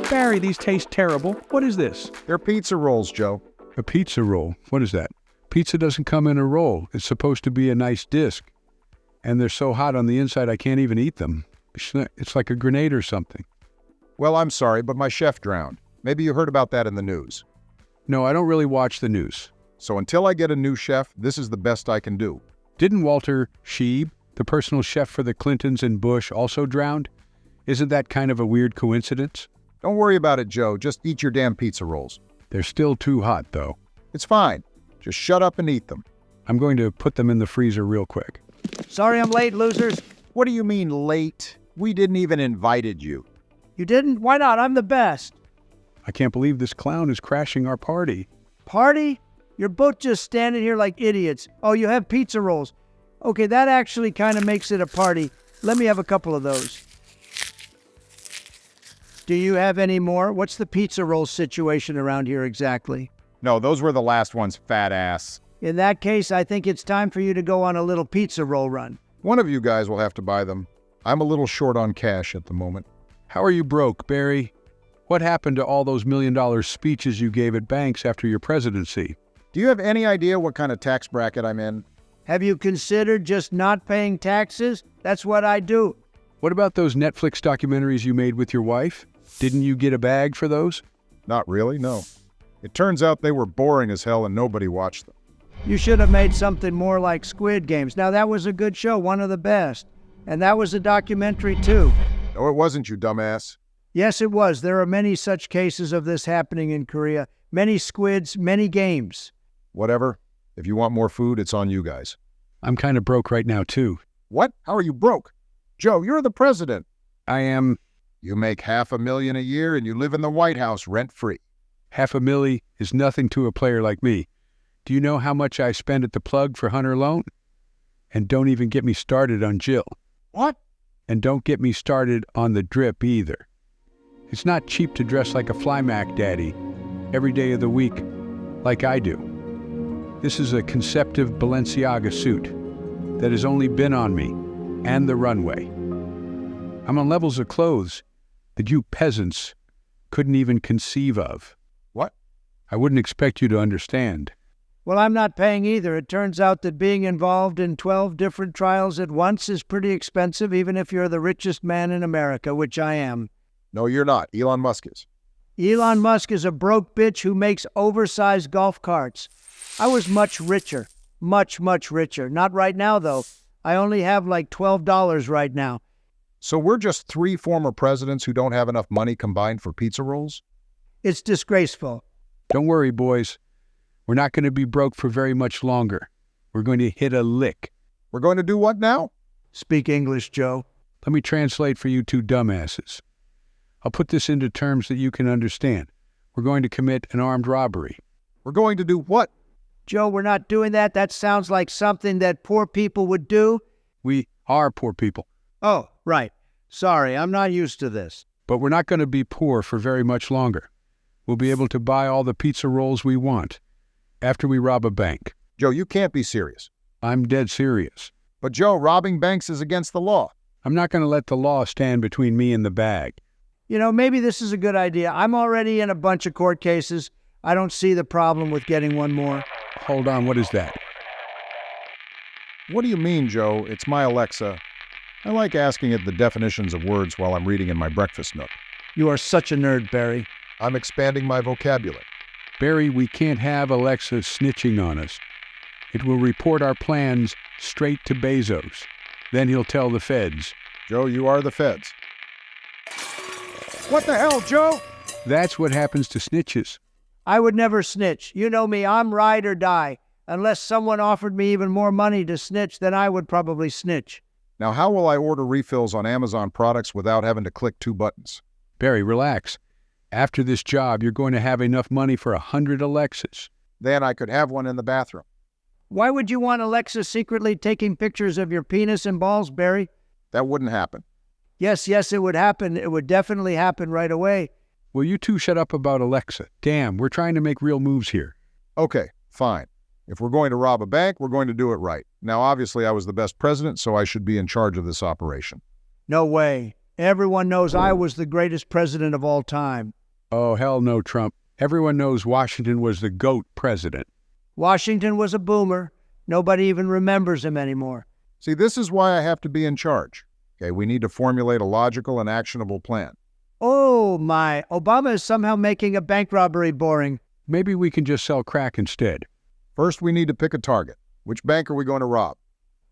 Barry, these taste terrible. What is this? They're pizza rolls, Joe. A pizza roll. What is that? Pizza doesn't come in a roll. It's supposed to be a nice disc. And they're so hot on the inside I can't even eat them. It's like a grenade or something. Well, I'm sorry, but my chef drowned. Maybe you heard about that in the news. No, I don't really watch the news. So until I get a new chef, this is the best I can do. Didn't Walter Scheib, the personal chef for the Clintons and Bush, also drowned? Isn't that kind of a weird coincidence? Don't worry about it, Joe. Just eat your damn pizza rolls. They're still too hot, though. It's fine. Just shut up and eat them. I'm going to put them in the freezer real quick. Sorry I'm late, losers. What do you mean late? We didn't even invited you. You didn't? Why not? I'm the best. I can't believe this clown is crashing our party. Party? You're both just standing here like idiots. Oh, you have pizza rolls. Okay, that actually kind of makes it a party. Let me have a couple of those. Do you have any more? What's the pizza roll situation around here exactly? No, those were the last ones, fat ass. In that case, I think it's time for you to go on a little pizza roll run. One of you guys will have to buy them. I'm a little short on cash at the moment. How are you broke, Barry? What happened to all those million-dollar speeches you gave at banks after your presidency? Do you have any idea what kind of tax bracket I'm in? Have you considered just not paying taxes? That's what I do. What about those Netflix documentaries you made with your wife? Didn't you get a bag for those? Not really, no. It turns out they were boring as hell and nobody watched them. You should have made something more like Squid Games. Now, that was a good show, one of the best. And that was a documentary, too. No, it wasn't, you dumbass. Yes, it was. There are many such cases of this happening in Korea. Many squids, many games. Whatever. If you want more food, it's on you guys. I'm kind of broke right now, too. What? How are you broke? Joe, you're the president. I am. You make $500,000 a year and you live in the White House rent-free. $500,000 is nothing to a player like me. Do you know how much I spend at the plug for Hunter alone? And don't even get me started on Jill. What? And don't get me started on the drip either. It's not cheap to dress like a Flymac daddy every day of the week like I do. This is a Conceptive Balenciaga suit that has only been on me and the runway. I'm on levels of clothes that you peasants couldn't even conceive of. What? I wouldn't expect you to understand. Well, I'm not paying either. It turns out that being involved in 12 different trials at once is pretty expensive, even if you're the richest man in America, which I am. No, you're not. Elon Musk is. Elon Musk is a broke bitch who makes oversized golf carts. I was much richer. Much, much richer. Not right now, though. I only have like $12 right now. So we're just 3 former presidents who don't have enough money combined for pizza rolls? It's disgraceful. Don't worry, boys. We're not going to be broke for very much longer. We're going to hit a lick. We're going to do what now? Speak English, Joe. Let me translate for you two dumbasses. I'll put this into terms that you can understand. We're going to commit an armed robbery. We're going to do what? Joe, we're not doing that. That sounds like something that poor people would do. We are poor people. Oh, right. Sorry, I'm not used to this. But we're not going to be poor for very much longer. We'll be able to buy all the pizza rolls we want after we rob a bank. Joe, you can't be serious. I'm dead serious. But Joe, robbing banks is against the law. I'm not going to let the law stand between me and the bag. You know, maybe this is a good idea. I'm already in a bunch of court cases. I don't see the problem with getting one more. Hold on, what is that? What do you mean, Joe? It's my Alexa. I like asking it the definitions of words while I'm reading in my breakfast nook. You are such a nerd, Barry. I'm expanding my vocabulary. Barry, we can't have Alexa snitching on us. It will report our plans straight to Bezos. Then he'll tell the feds. Joe, you are the feds. What the hell, Joe? That's what happens to snitches. I would never snitch. You know me, I'm ride or die. Unless someone offered me even more money to snitch, then I would probably snitch. Now, how will I order refills on Amazon products without having to click 2 buttons? Barry, relax. After this job, you're going to have enough money for 100 Alexas. Then I could have one in the bathroom. Why would you want Alexa secretly taking pictures of your penis and balls, Barry? That wouldn't happen. Yes, it would happen. It would definitely happen right away. Will you two shut up about Alexa? Damn, we're trying to make real moves here. Okay, fine. If we're going to rob a bank, we're going to do it right. Now, obviously, I was the best president, so I should be in charge of this operation. No way. Everyone knows I was the greatest president of all time. Oh, hell no, Trump. Everyone knows Washington was the GOAT president. Washington was a boomer. Nobody even remembers him anymore. See, this is why I have to be in charge. Okay, we need to formulate a logical and actionable plan. Oh my, Obama is somehow making a bank robbery boring. Maybe we can just sell crack instead. First, we need to pick a target. Which bank are we going to rob?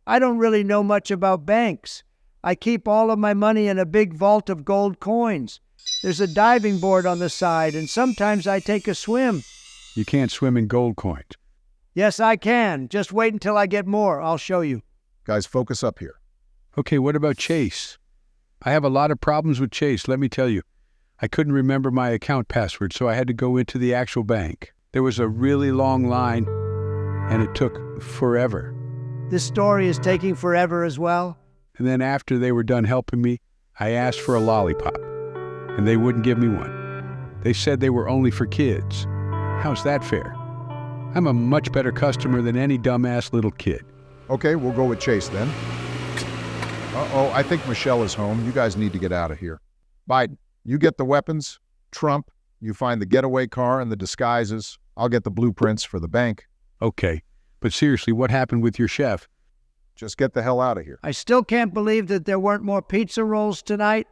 I don't really know much about banks. I keep all of my money in a big vault of gold coins. There's a diving board on the side, and sometimes I take a swim. You can't swim in gold coins. Yes, I can. Just wait until I get more. I'll show you. Guys, focus up here. Okay, what about Chase? I have a lot of problems with Chase, let me tell you. I couldn't remember my account password, so I had to go into the actual bank. There was a really long line, and it took forever. This story is taking forever as well. And then after they were done helping me, I asked for a lollipop, and they wouldn't give me one. They said they were only for kids. How's that fair? I'm a much better customer than any dumbass little kid. Okay, we'll go with Chase then. Uh-oh, I think Michelle is home. You guys need to get out of here. Biden, you get the weapons. Trump, you find the getaway car and the disguises. I'll get the blueprints for the bank. Okay, but seriously, what happened with your chef? Just get the hell out of here. I still can't believe that there weren't more pizza rolls tonight.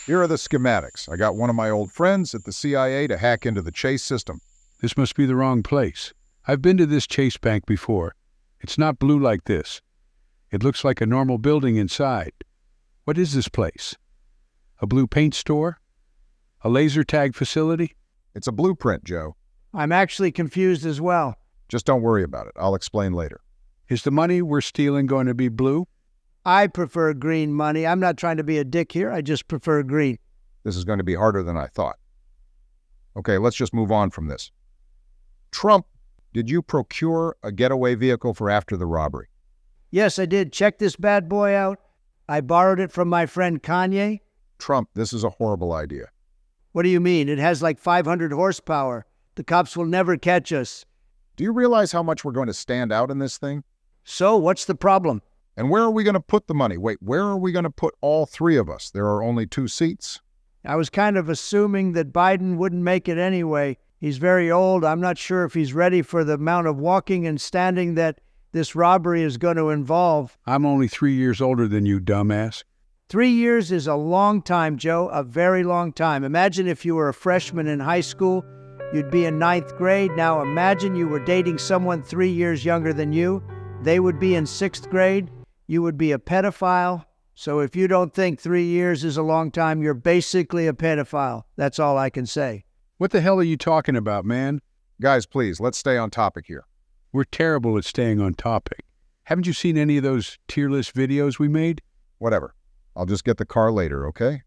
Here are the schematics. I got one of my old friends at the CIA to hack into the Chase system. This must be the wrong place. I've been to this Chase Bank before. It's not blue like this. It looks like a normal building inside. What is this place? A blue paint store? A laser tag facility? It's a blueprint, Joe. I'm actually confused as well. Just don't worry about it. I'll explain later. Is the money we're stealing going to be blue? I prefer green money. I'm not trying to be a dick here. I just prefer green. This is going to be harder than I thought. Okay, let's just move on from this. Trump, did you procure a getaway vehicle for after the robbery? Yes, I did. Check this bad boy out. I borrowed it from my friend Kanye. Trump, this is a horrible idea. What do you mean? It has like 500 horsepower. The cops will never catch us. Do you realize how much we're going to stand out in this thing? So, what's the problem? And where are we going to put the money? Wait, where are we going to put all three of us? There are only 2 seats. I was kind of assuming that Biden wouldn't make it anyway. He's very old. I'm not sure if he's ready for the amount of walking and standing that this robbery is going to involve. I'm only 3 years older than you, dumbass. 3 years is a long time, Joe, a very long time. Imagine if you were a freshman in high school, you'd be in 9th grade. Now imagine you were dating someone 3 years younger than you. They would be in 6th grade. You would be a pedophile. So if you don't think 3 years is a long time, you're basically a pedophile. That's all I can say. What the hell are you talking about, man? Guys, please, let's stay on topic here. We're terrible at staying on topic. Haven't you seen any of those tier list videos we made? Whatever. I'll just get the car later, okay?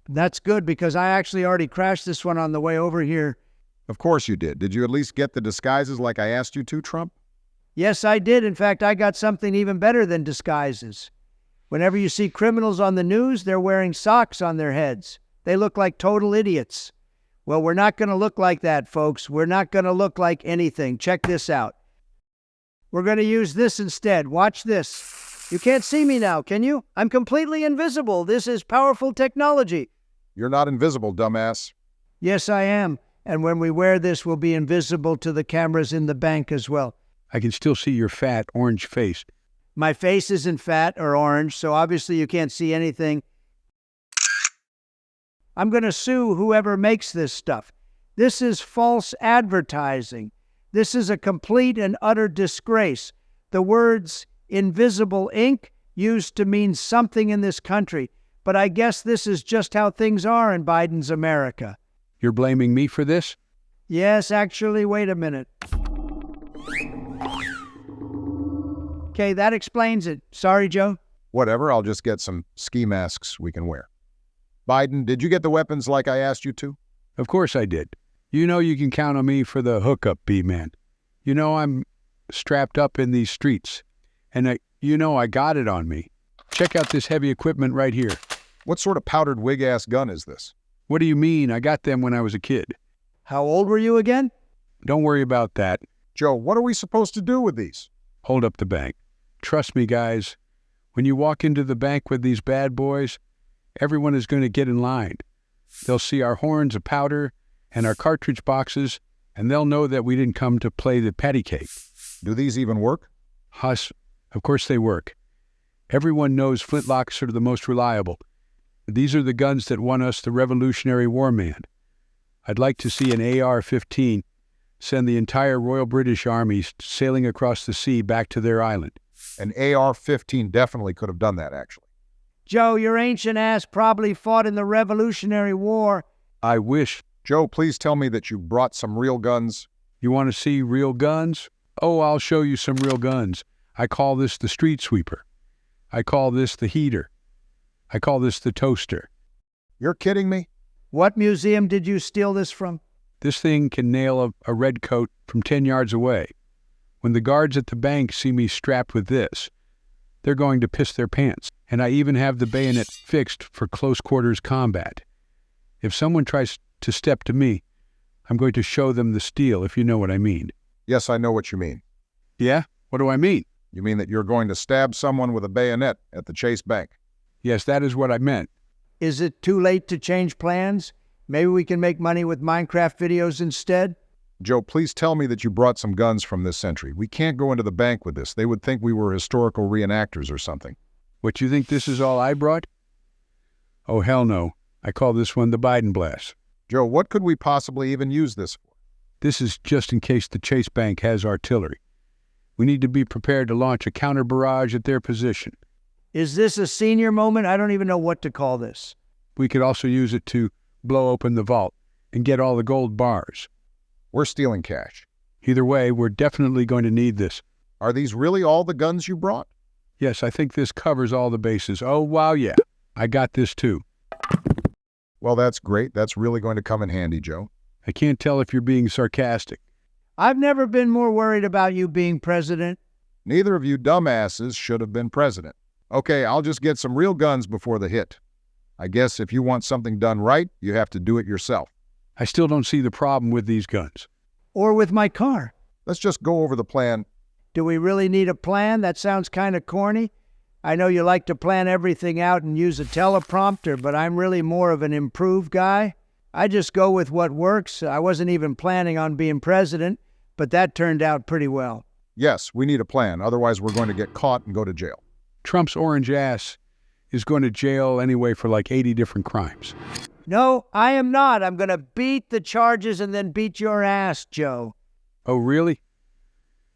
That's good because I actually already crashed this one on the way over here. Of course you did. Did you at least get the disguises like I asked you to, Trump? Yes, I did. In fact, I got something even better than disguises. Whenever you see criminals on the news, they're wearing socks on their heads. They look like total idiots. Well, we're not going to look like that, folks. We're not going to look like anything. Check this out. We're going to use this instead. Watch this. You can't see me now, can you? I'm completely invisible. This is powerful technology. You're not invisible, dumbass. Yes, I am. And when we wear this, we'll be invisible to the cameras in the bank as well. I can still see your fat, orange face. My face isn't fat or orange, so obviously you can't see anything. I'm going to sue whoever makes this stuff. This is false advertising. This is a complete and utter disgrace. The words invisible ink used to mean something in this country, but I guess this is just how things are in Biden's America. You're blaming me for this? Yes, actually, wait a minute. Okay, that explains it. Sorry, Joe. Whatever, I'll just get some ski masks we can wear. Biden, did you get the weapons like I asked you to? Of course I did. You know you can count on me for the hookup, B-man. You know I'm strapped up in these streets. And I got it on me. Check out this heavy equipment right here. What sort of powdered wig-ass gun is this? What do you mean? I got them when I was a kid. How old were you again? Don't worry about that. Joe, what are we supposed to do with these? Hold up the bank. Trust me, guys. When you walk into the bank with these bad boys, everyone is going to get in line. They'll see our horns of powder and our cartridge boxes, and they'll know that we didn't come to play the patty cake. Do these even work? Huss, of course they work. Everyone knows flintlocks are the most reliable. These are the guns that won us the Revolutionary War, man. I'd like to see an AR-15 send the entire Royal British Army sailing across the sea back to their island. An AR-15 definitely could have done that, actually. Joe, your ancient ass probably fought in the Revolutionary War. I wish. Joe, please tell me that you brought some real guns. You want to see real guns? Oh, I'll show you some real guns. I call this the street sweeper. I call this the heater. I call this the toaster. You're kidding me? What museum did you steal this from? This thing can nail a red coat from 10 yards away. When the guards at the bank see me strapped with this, they're going to piss their pants. And I even have the bayonet fixed for close quarters combat. If someone tries to step to me, I'm going to show them the steel, if you know what I mean. Yes, I know what you mean. Yeah? What do I mean? You mean that you're going to stab someone with a bayonet at the Chase Bank? Yes, that is what I meant. Is it too late to change plans? Maybe we can make money with Minecraft videos instead? Joe, please tell me that you brought some guns from this century. We can't go into the bank with this. They would think we were historical reenactors or something. What, you think this is all I brought? Oh, hell no. I call this one the Biden Blast. Joe, what could we possibly even use this for? This is just in case the Chase Bank has artillery. We need to be prepared to launch a counter barrage at their position. Is this a senior moment? I don't even know what to call this. We could also use it to blow open the vault and get all the gold bars. We're stealing cash. Either way, we're definitely going to need this. Are these really all the guns you brought? Yes, I think this covers all the bases. Oh, wow, yeah. I got this too. Well, that's great. That's really going to come in handy, Joe. I can't tell if you're being sarcastic. I've never been more worried about you being president. Neither of you dumbasses should have been president. Okay, I'll just get some real guns before the hit. I guess if you want something done right, you have to do it yourself. I still don't see the problem with these guns. Or with my car. Let's just go over the plan. Do we really need a plan? That sounds kind of corny. I know you like to plan everything out and use a teleprompter, but I'm really more of an improved guy. I just go with what works. I wasn't even planning on being president, but that turned out pretty well. Yes, we need a plan. Otherwise, we're going to get caught and go to jail. Trump's orange ass is going to jail anyway for like 80 different crimes. No, I am not. I'm going to beat the charges and then beat your ass, Joe. Oh, really?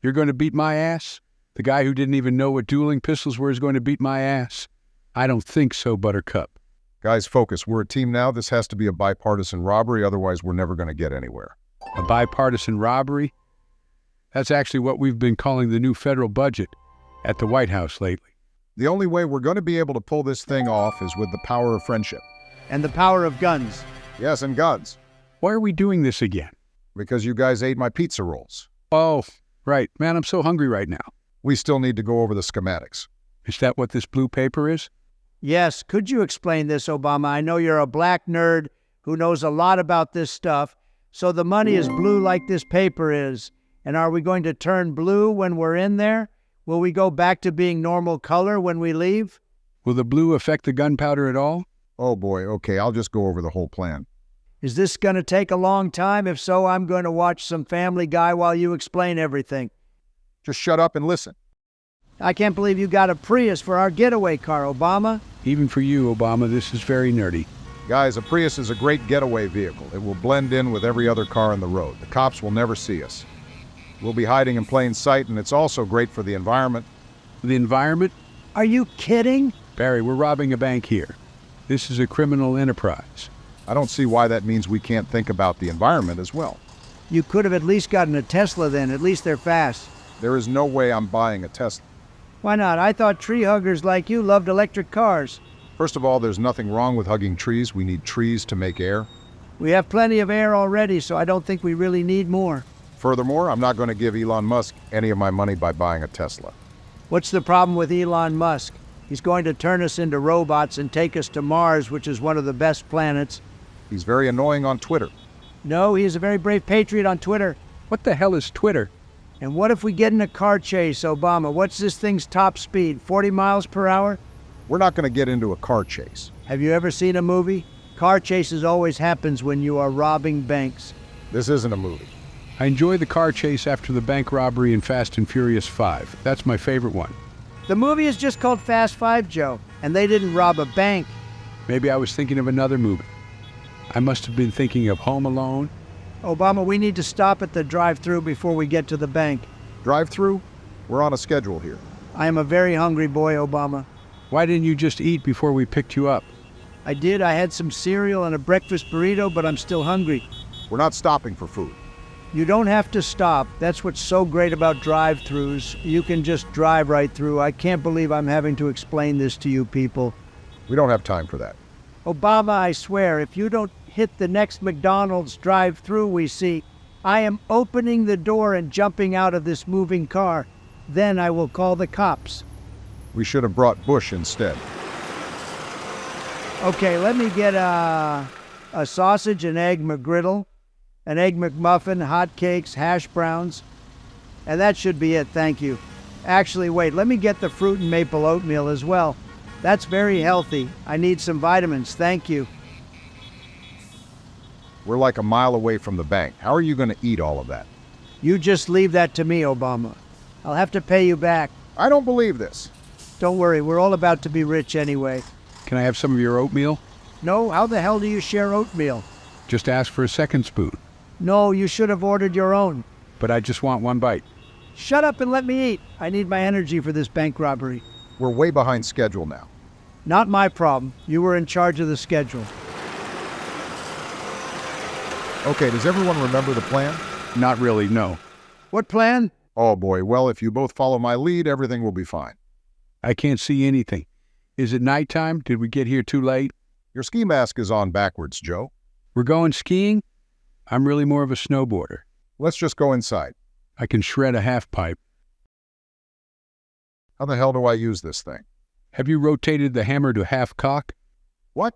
You're going to beat my ass? The guy who didn't even know what dueling pistols were is going to beat my ass? I don't think so, Buttercup. Guys, focus. We're a team now. This has to be a bipartisan robbery. Otherwise, we're never going to get anywhere. A bipartisan robbery? That's actually what we've been calling the new federal budget at the White House lately. The only way we're going to be able to pull this thing off is with the power of friendship. And the power of guns. Yes, and guns. Why are we doing this again? Because you guys ate my pizza rolls. Oh, right. Man, I'm so hungry right now. We still need to go over the schematics. Is that what this blue paper is? Yes, could you explain this, Obama? I know you're a black nerd who knows a lot about this stuff. So the money is blue like this paper is. And are we going to turn blue when we're in there? Will we go back to being normal color when we leave? Will the blue affect the gunpowder at all? Oh boy, okay, I'll just go over the whole plan. Is this going to take a long time? If so, I'm going to watch some Family Guy while you explain everything. Just shut up and listen. I can't believe you got a Prius for our getaway car, Obama. Even for you, Obama, this is very nerdy. Guys, a Prius is a great getaway vehicle. It will blend in with every other car on the road. The cops will never see us. We'll be hiding in plain sight, and it's also great for the environment. The environment? Are you kidding? Barry, we're robbing a bank here. This is a criminal enterprise. I don't see why that means we can't think about the environment as well. You could have at least gotten a Tesla then. At least they're fast. There is no way I'm buying a Tesla. Why not? I thought tree huggers like you loved electric cars. First of all, there's nothing wrong with hugging trees. We need trees to make air. We have plenty of air already, so I don't think we really need more. Furthermore, I'm not going to give Elon Musk any of my money by buying a Tesla. What's the problem with Elon Musk? He's going to turn us into robots and take us to Mars, which is one of the best planets. He's very annoying on Twitter. No, he is a very brave patriot on Twitter. What the hell is Twitter? And what if we get in a car chase, Obama? What's this thing's top speed, 40 miles per hour? We're not going to get into a car chase. Have you ever seen a movie? Car chases always happens when you are robbing banks. This isn't a movie. I enjoy the car chase after the bank robbery in Fast and Furious 5. That's my favorite one. The movie is just called Fast Five, Joe, and they didn't rob a bank. Maybe I was thinking of another movie. I must have been thinking of Home Alone. Obama, we need to stop at the drive-thru before we get to the bank. Drive-through? We're on a schedule here. I am a very hungry boy, Obama. Why didn't you just eat before we picked you up? I did. I had some cereal and a breakfast burrito, but I'm still hungry. We're not stopping for food. You don't have to stop. That's what's so great about drive-thrus. You can just drive right through. I can't believe I'm having to explain this to you people. We don't have time for that. Obama, I swear, if you don't hit the next McDonald's drive-thru we see, I am opening the door and jumping out of this moving car. Then I will call the cops. We should have brought Bush instead. Okay, let me get a sausage and egg McGriddle, an egg McMuffin, hot cakes, hash browns, and that should be it, thank you. Actually, wait, let me get the fruit and maple oatmeal as well. That's very healthy. I need some vitamins, thank you. We're like a mile away from the bank. How are you going to eat all of that? You just leave that to me, Obama. I'll have to pay you back. I don't believe this. Don't worry, we're all about to be rich anyway. Can I have some of your oatmeal? No, how the hell do you share oatmeal? Just ask for a second spoon. No, you should have ordered your own. But I just want one bite. Shut up and let me eat. I need my energy for this bank robbery. We're way behind schedule now. Not my problem. You were in charge of the schedule. Okay, does everyone remember the plan? Not really, no. What plan? Oh boy, well, if you both follow my lead, everything will be fine. I can't see anything. Is it nighttime? Did we get here too late? Your ski mask is on backwards, Joe. We're going skiing? I'm really more of a snowboarder. Let's just go inside. I can shred a half pipe. How the hell do I use this thing? Have you rotated the hammer to half cock? What?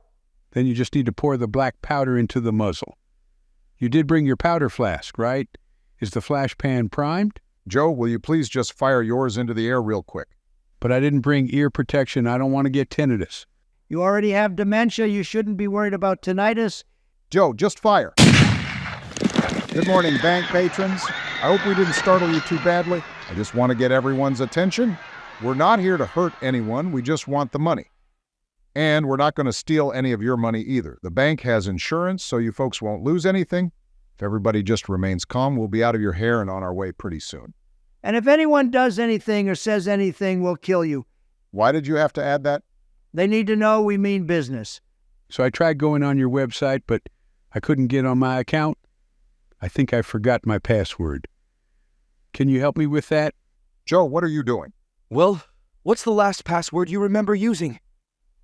Then you just need to pour the black powder into the muzzle. You did bring your powder flask, right? Is the flash pan primed? Joe, will you please just fire yours into the air real quick? But I didn't bring ear protection. I don't want to get tinnitus. You already have dementia. You shouldn't be worried about tinnitus. Joe, just fire. Good morning, bank patrons. I hope we didn't startle you too badly. I just want to get everyone's attention. We're not here to hurt anyone. We just want the money. And we're not going to steal any of your money either. The bank has insurance, so you folks won't lose anything. If everybody just remains calm, we'll be out of your hair and on our way pretty soon. And if anyone does anything or says anything, we'll kill you. Why did you have to add that? They need to know we mean business. So I tried going on your website, but I couldn't get on my account. I think I forgot my password. Can you help me with that? Joe, what are you doing? Well, what's the last password you remember using?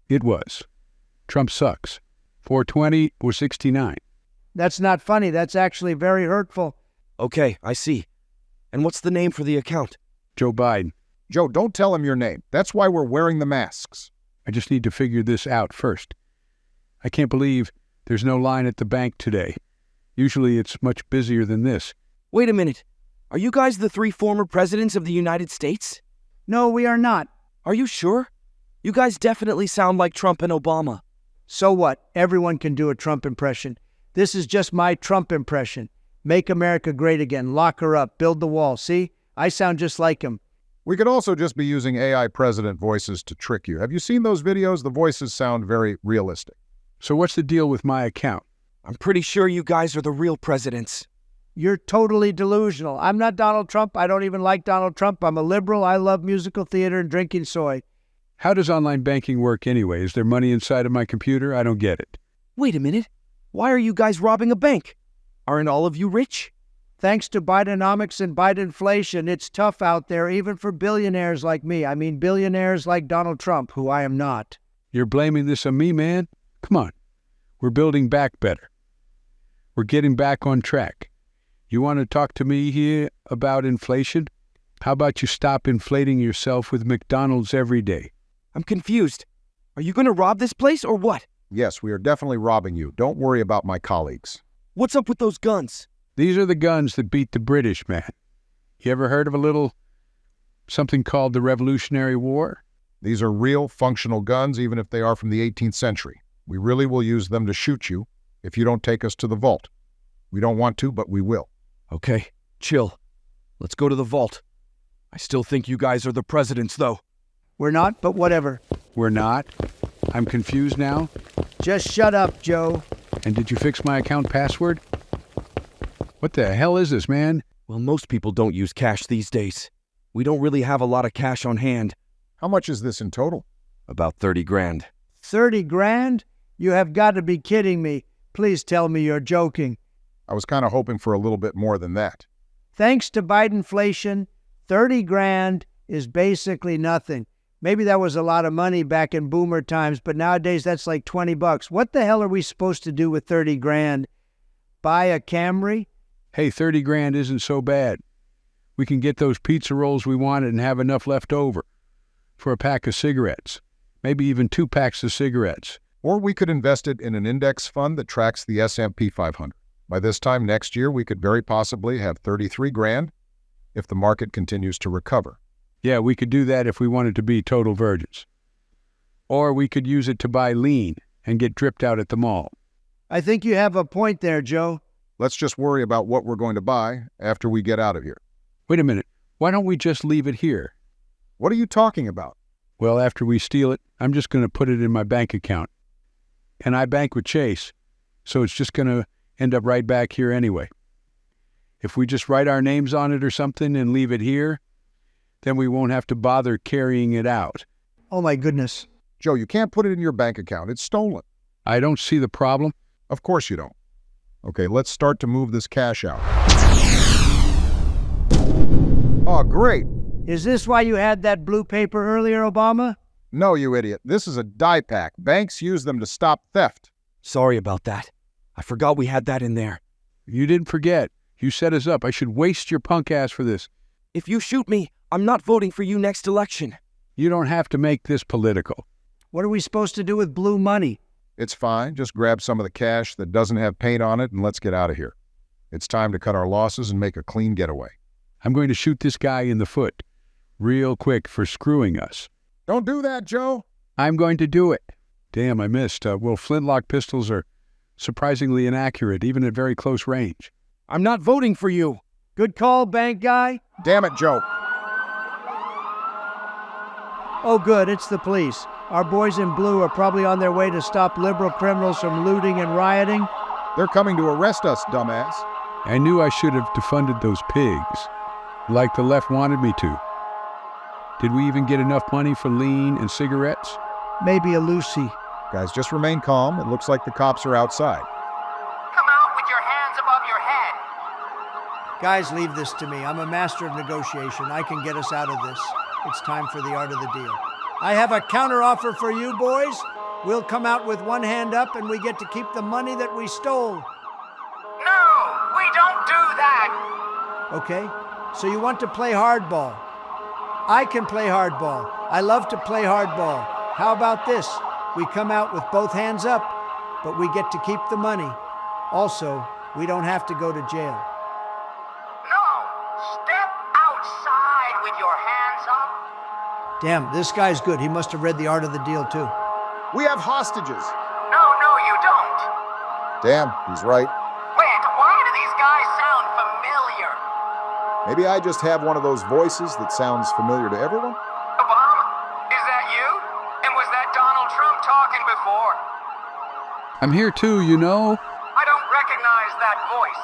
It was Trump sucks. 420 or 69. That's not funny. That's actually very hurtful. Okay, I see. And what's the name for the account? Joe Biden. Joe, don't tell him your name. That's why we're wearing the masks. I just need to figure this out first. I can't believe there's no line at the bank today. Usually it's much busier than this. Wait a minute. Are you guys the 3 former presidents of the United States? No, we are not. Are you sure? You guys definitely sound like Trump and Obama. So what? Everyone can do a Trump impression. This is just my Trump impression. Make America great again. Lock her up. Build the wall. See? I sound just like him. We could also just be using AI president voices to trick you. Have you seen those videos? The voices sound very realistic. So what's the deal with my account? I'm pretty sure you guys are the real presidents. You're totally delusional. I'm not Donald Trump. I don't even like Donald Trump. I'm a liberal. I love musical theater and drinking soy. How does online banking work anyway? Is there money inside of my computer? I don't get it. Wait a minute. Why are you guys robbing a bank? Aren't all of you rich? Thanks to Bidenomics and Bidenflation, it's tough out there, even for billionaires like me. I mean, billionaires like Donald Trump, who I am not. You're blaming this on me, man? Come on. We're building back better. We're getting back on track. You want to talk to me here about inflation? How about you stop inflating yourself with McDonald's every day? I'm confused. Are you going to rob this place or what? Yes, we are definitely robbing you. Don't worry about my colleagues. What's up with those guns? These are the guns that beat the British, man. You ever heard of a little something called the Revolutionary War? These are real, functional guns, even if they are from the 18th century. We really will use them to shoot you if you don't take us to the vault. We don't want to, but we will. Okay, chill. Let's go to the vault. I still think you guys are the presidents, though. We're not, but whatever. We're not? I'm confused now. Just shut up, Joe. And did you fix my account password? What the hell is this, man? Well, most people don't use cash these days. We don't really have a lot of cash on hand. How much is this in total? About 30 grand. 30 grand? You have got to be kidding me. Please tell me you're joking. I was kind of hoping for a little bit more than that. Thanks to Bidenflation, 30 grand is basically nothing. Maybe that was a lot of money back in boomer times, but nowadays that's like 20 bucks. What the hell are we supposed to do with 30 grand? Buy a Camry? Hey, 30 grand isn't so bad. We can get those pizza rolls we wanted and have enough left over for a pack of cigarettes. Maybe even 2 packs of cigarettes. Or we could invest it in an index fund that tracks the S&P 500. By this time next year, we could very possibly have 33 grand if the market continues to recover. Yeah, we could do that if we wanted to be total virgins. Or we could use it to buy lean and get dripped out at the mall. I think you have a point there, Joe. Let's just worry about what we're going to buy after we get out of here. Wait a minute. Why don't we just leave it here? What are you talking about? Well, after we steal it, I'm just going to put it in my bank account. And I bank with Chase, so it's just going to end up right back here anyway. If we just write our names on it or something and leave it here, then we won't have to bother carrying it out. Oh my goodness. Joe, you can't put it in your bank account. It's stolen. I don't see the problem. Of course you don't. Okay, let's start to move this cash out. Oh, great. Is this why you had that blue paper earlier, Obama? No, you idiot. This is a die pack. Banks use them to stop theft. Sorry about that. I forgot we had that in there. You didn't forget. You set us up. I should waste your punk ass for this. If you shoot me, I'm not voting for you next election. You don't have to make this political. What are we supposed to do with blue money? It's fine. Just grab some of the cash that doesn't have paint on it and let's get out of here. It's time to cut our losses and make a clean getaway. I'm going to shoot this guy in the foot real quick for screwing us. Don't do that, Joe. I'm going to do it. Damn, I missed. Well, flintlock pistols are surprisingly inaccurate, even at very close range. I'm not voting for you. Good call, bank guy. Damn it, Joe. Oh, good, it's the police. Our boys in blue are probably on their way to stop liberal criminals from looting and rioting. They're coming to arrest us, dumbass. I knew I should have defunded those pigs, like the left wanted me to. Did we even get enough money for lean and cigarettes? Maybe a Lucy. Guys, just remain calm. It looks like the cops are outside. Come out with your hands above your head. Guys, leave this to me. I'm a master of negotiation. I can get us out of this. It's time for the art of the deal. I have a counteroffer for you, boys. We'll come out with one hand up and we get to keep the money that we stole. No, we don't do that. Okay, so you want to play hardball. I can play hardball. I love to play hardball. How about this? We come out with both hands up, but we get to keep the money. Also, we don't have to go to jail. No, step outside with your hands up. Damn, this guy's good. He must have read The Art of the Deal, too. We have hostages. No, you don't. Damn, he's right. Wait, why do these guys sound familiar? Maybe I just have one of those voices that sounds familiar to everyone. Obama, is that you? And was that Donald Trump talking before? I'm here too, you know. I don't recognize that voice.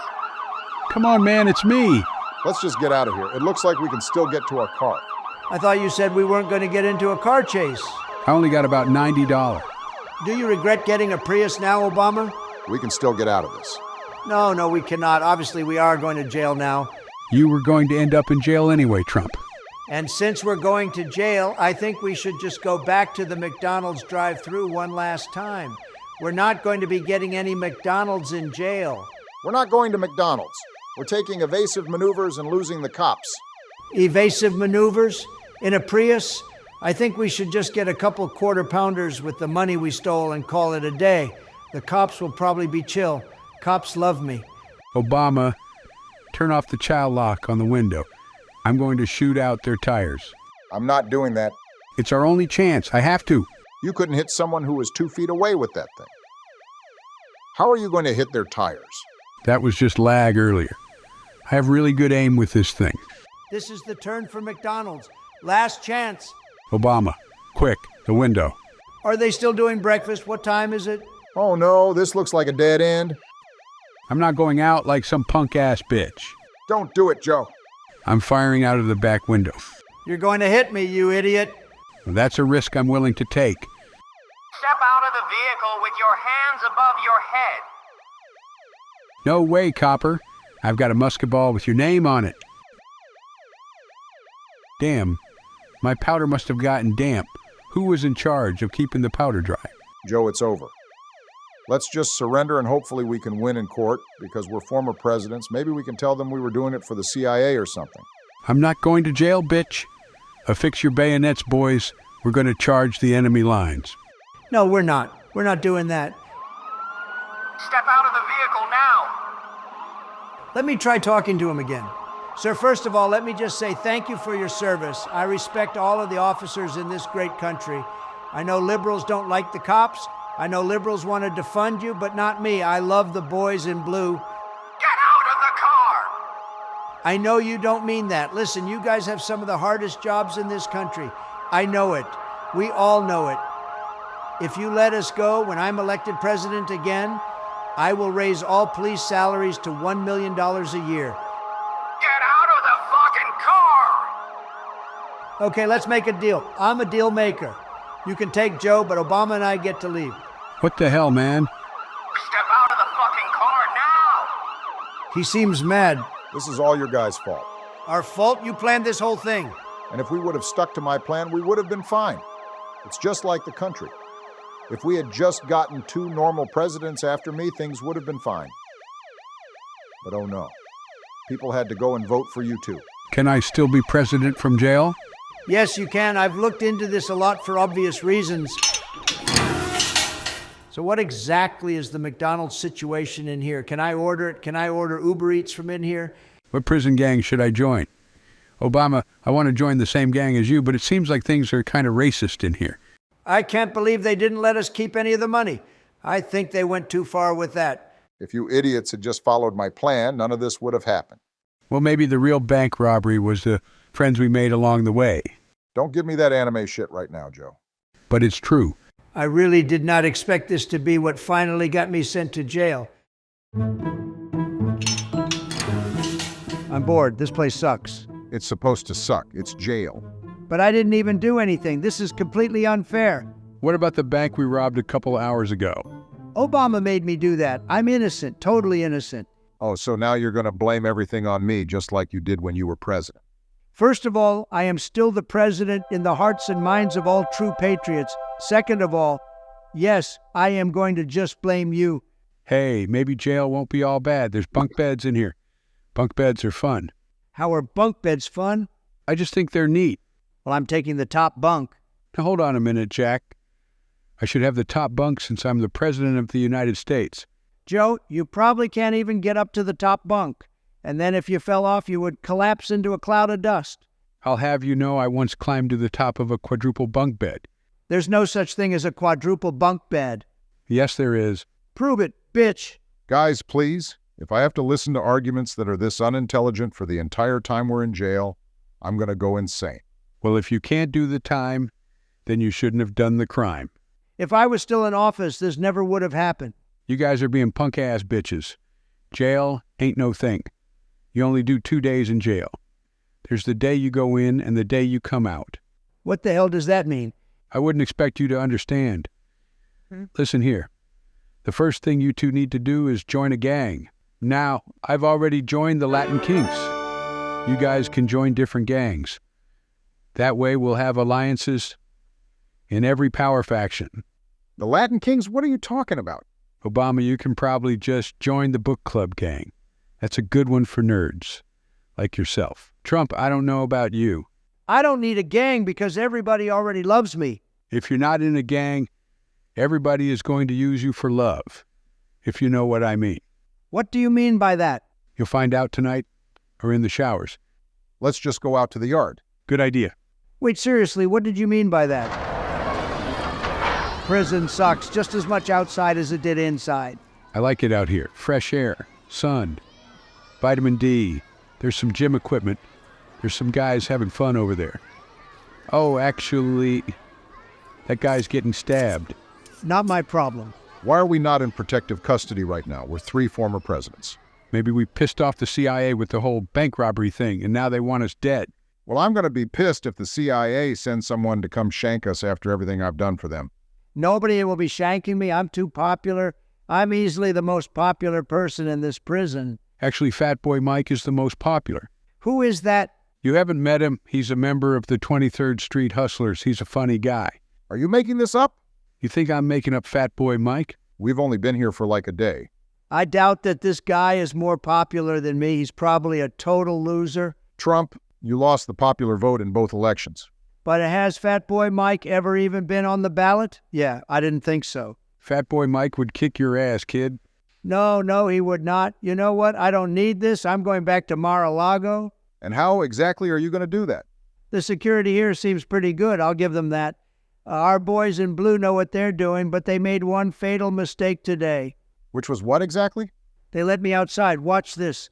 Come on, man, it's me. Let's just get out of here. It looks like we can still get to our car. I thought you said we weren't going to get into a car chase. I only got about $90. Do you regret getting a Prius now, Obama? We can still get out of this. No, we cannot. Obviously, we are going to jail now. You were going to end up in jail anyway, Trump. And since we're going to jail, I think we should just go back to the McDonald's drive-thru one last time. We're not going to be getting any McDonald's in jail. We're not going to McDonald's. We're taking evasive maneuvers and losing the cops. Evasive maneuvers? In a Prius? I think we should just get a couple quarter-pounders with the money we stole and call it a day. The cops will probably be chill. Cops love me. Obama, turn off the child lock on the window. I'm going to shoot out their tires. I'm not doing that. It's our only chance. I have to. You couldn't hit someone who was 2 feet away with that thing. How are you going to hit their tires? That was just lag earlier. I have really good aim with this thing. This is the turn for McDonald's. Last chance. Obama, quick, the window. Are they still doing breakfast? What time is it? Oh no, this looks like a dead end. I'm not going out like some punk-ass bitch. Don't do it, Joe. I'm firing out of the back window. You're going to hit me, you idiot. That's a risk I'm willing to take. Step out of the vehicle with your hands above your head. No way, copper. I've got a musket ball with your name on it. Damn, my powder must have gotten damp. Who was in charge of keeping the powder dry? Joe, it's over. Let's just surrender and hopefully we can win in court because we're former presidents. Maybe we can tell them we were doing it for the CIA or something. I'm not going to jail, bitch. Affix your bayonets, boys. We're going to charge the enemy lines. No, we're not. We're not doing that. Step out of the vehicle now. Let me try talking to him again. Sir, first of all, let me just say thank you for your service. I respect all of the officers in this great country. I know liberals don't like the cops. I know liberals want to defund you, but not me. I love the boys in blue. Get out of the car! I know you don't mean that. Listen, you guys have some of the hardest jobs in this country. I know it. We all know it. If you let us go when I'm elected president again, I will raise all police salaries to $1 million a year. Get out of the fucking car! Okay, let's make a deal. I'm a deal maker. You can take Joe, but Obama and I get to leave. What the hell, man? Step out of the fucking car now! He seems mad. This is all your guys' fault. Our fault? You planned this whole thing. And if we would have stuck to my plan, we would have been fine. It's just like the country. If we had just gotten 2 normal presidents after me, things would have been fine. But oh no. People had to go and vote for you too. Can I still be president from jail? Yes, you can. I've looked into this a lot for obvious reasons. So what exactly is the McDonald's situation in here? Can I order it? Can I order Uber Eats from in here? What prison gang should I join? Obama, I want to join the same gang as you, but it seems like things are kind of racist in here. I can't believe they didn't let us keep any of the money. I think they went too far with that. If you idiots had just followed my plan, none of this would have happened. Well, maybe the real bank robbery was the friends we made along the way. Don't give me that anime shit right now, Joe. But it's true. I really did not expect this to be what finally got me sent to jail. I'm bored. This place sucks. It's supposed to suck. It's jail. But I didn't even do anything. This is completely unfair. What about the bank we robbed a couple hours ago? Obama made me do that. I'm innocent, totally innocent. Oh, so now you're going to blame everything on me, just like you did when you were president. First of all, I am still the president in the hearts and minds of all true patriots. Second of all, yes, I am going to just blame you. Hey, maybe jail won't be all bad. There's bunk beds in here. Bunk beds are fun. How are bunk beds fun? I just think they're neat. Well, I'm taking the top bunk. Now, hold on a minute, Jack. I should have the top bunk since I'm the president of the United States. Joe, you probably can't even get up to the top bunk. And then if you fell off, you would collapse into a cloud of dust. I'll have you know I once climbed to the top of a quadruple bunk bed. There's no such thing as a quadruple bunk bed. Yes, there is. Prove it, bitch. Guys, please, if I have to listen to arguments that are this unintelligent for the entire time we're in jail, I'm going to go insane. Well, if you can't do the time, then you shouldn't have done the crime. If I was still in office, this never would have happened. You guys are being punk-ass bitches. Jail ain't no thing. You only do 2 days in jail. There's the day you go in and the day you come out. What the hell does that mean? I wouldn't expect you to understand. Listen here. The first thing you two need to do is join a gang. Now, I've already joined the Latin Kinks. You guys can join different gangs. That way we'll have alliances in every power faction. The Latin Kings? What are you talking about? Obama, you can probably just join the book club gang. That's a good one for nerds, like yourself. Trump, I don't know about you. I don't need a gang because everybody already loves me. If you're not in a gang, everybody is going to use you for love, if you know what I mean. What do you mean by that? You'll find out tonight or in the showers. Let's just go out to the yard. Good idea. Wait, seriously, what did you mean by that? Prison sucks just as much outside as it did inside. I like it out here. Fresh air, sun, vitamin D. There's some gym equipment. There's some guys having fun over there. Oh, actually, that guy's getting stabbed. Not my problem. Why are we not in protective custody right now? We're 3 former presidents. Maybe we pissed off the CIA with the whole bank robbery thing, and now they want us dead. Well, I'm going to be pissed if the CIA sends someone to come shank us after everything I've done for them. Nobody will be shanking me. I'm too popular. I'm easily the most popular person in this prison. Actually, Fat Boy Mike is the most popular. Who is that? You haven't met him. He's a member of the 23rd Street Hustlers. He's a funny guy. Are you making this up? You think I'm making up Fat Boy Mike? We've only been here for like a day. I doubt that this guy is more popular than me. He's probably a total loser. Trump, you lost the popular vote in both elections. But has Fat Boy Mike ever even been on the ballot? Yeah, I didn't think so. Fat Boy Mike would kick your ass, kid. No, he would not. You know what? I don't need this. I'm going back to Mar-a-Lago. And how exactly are you going to do that? The security here seems pretty good. I'll give them that. Our boys in blue know what they're doing, but they made one fatal mistake today. Which was what exactly? They let me outside. Watch this.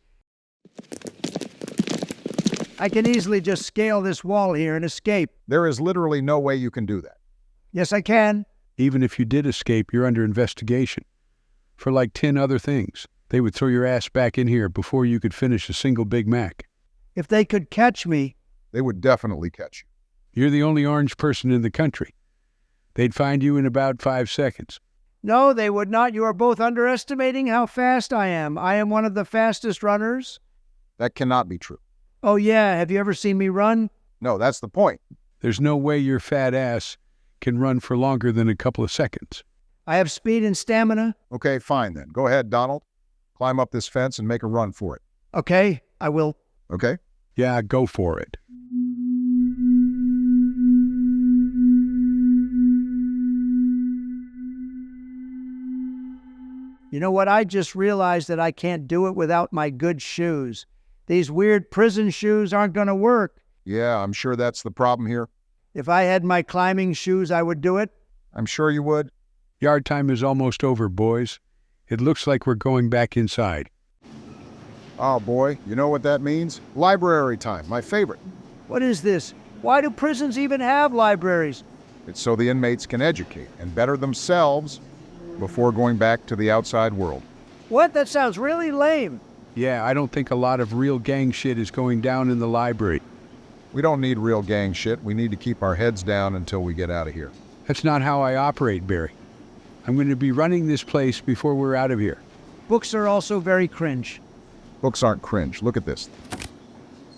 I can easily just scale this wall here and escape. There is literally no way you can do that. Yes, I can. Even if you did escape, you're under investigation. For like 10 other things. They would throw your ass back in here before you could finish a single Big Mac. If they could catch me... They would definitely catch you. You're the only orange person in the country. They'd find you in about 5 seconds. No, they would not. You are both underestimating how fast I am. I am one of the fastest runners. That cannot be true. Oh, yeah. Have you ever seen me run? No, that's the point. There's no way your fat ass can run for longer than a couple of seconds. I have speed and stamina. Okay, fine then. Go ahead, Donald. Climb up this fence and make a run for it. Okay, I will. Okay? Yeah, go for it. You know what? I just realized that I can't do it without my good shoes. These weird prison shoes aren't going to work. Yeah, I'm sure that's the problem here. If I had my climbing shoes, I would do it. I'm sure you would. Yard time is almost over, boys. It looks like we're going back inside. Oh boy, you know what that means? Library time, my favorite. What is this? Why do prisons even have libraries? It's so the inmates can educate and better themselves before going back to the outside world. What? That sounds really lame. Yeah, I don't think a lot of real gang shit is going down in the library. We don't need real gang shit. We need to keep our heads down until we get out of here. That's not how I operate, Barry. I'm going to be running this place before we're out of here. Books are also very cringe. Books aren't cringe. Look at this.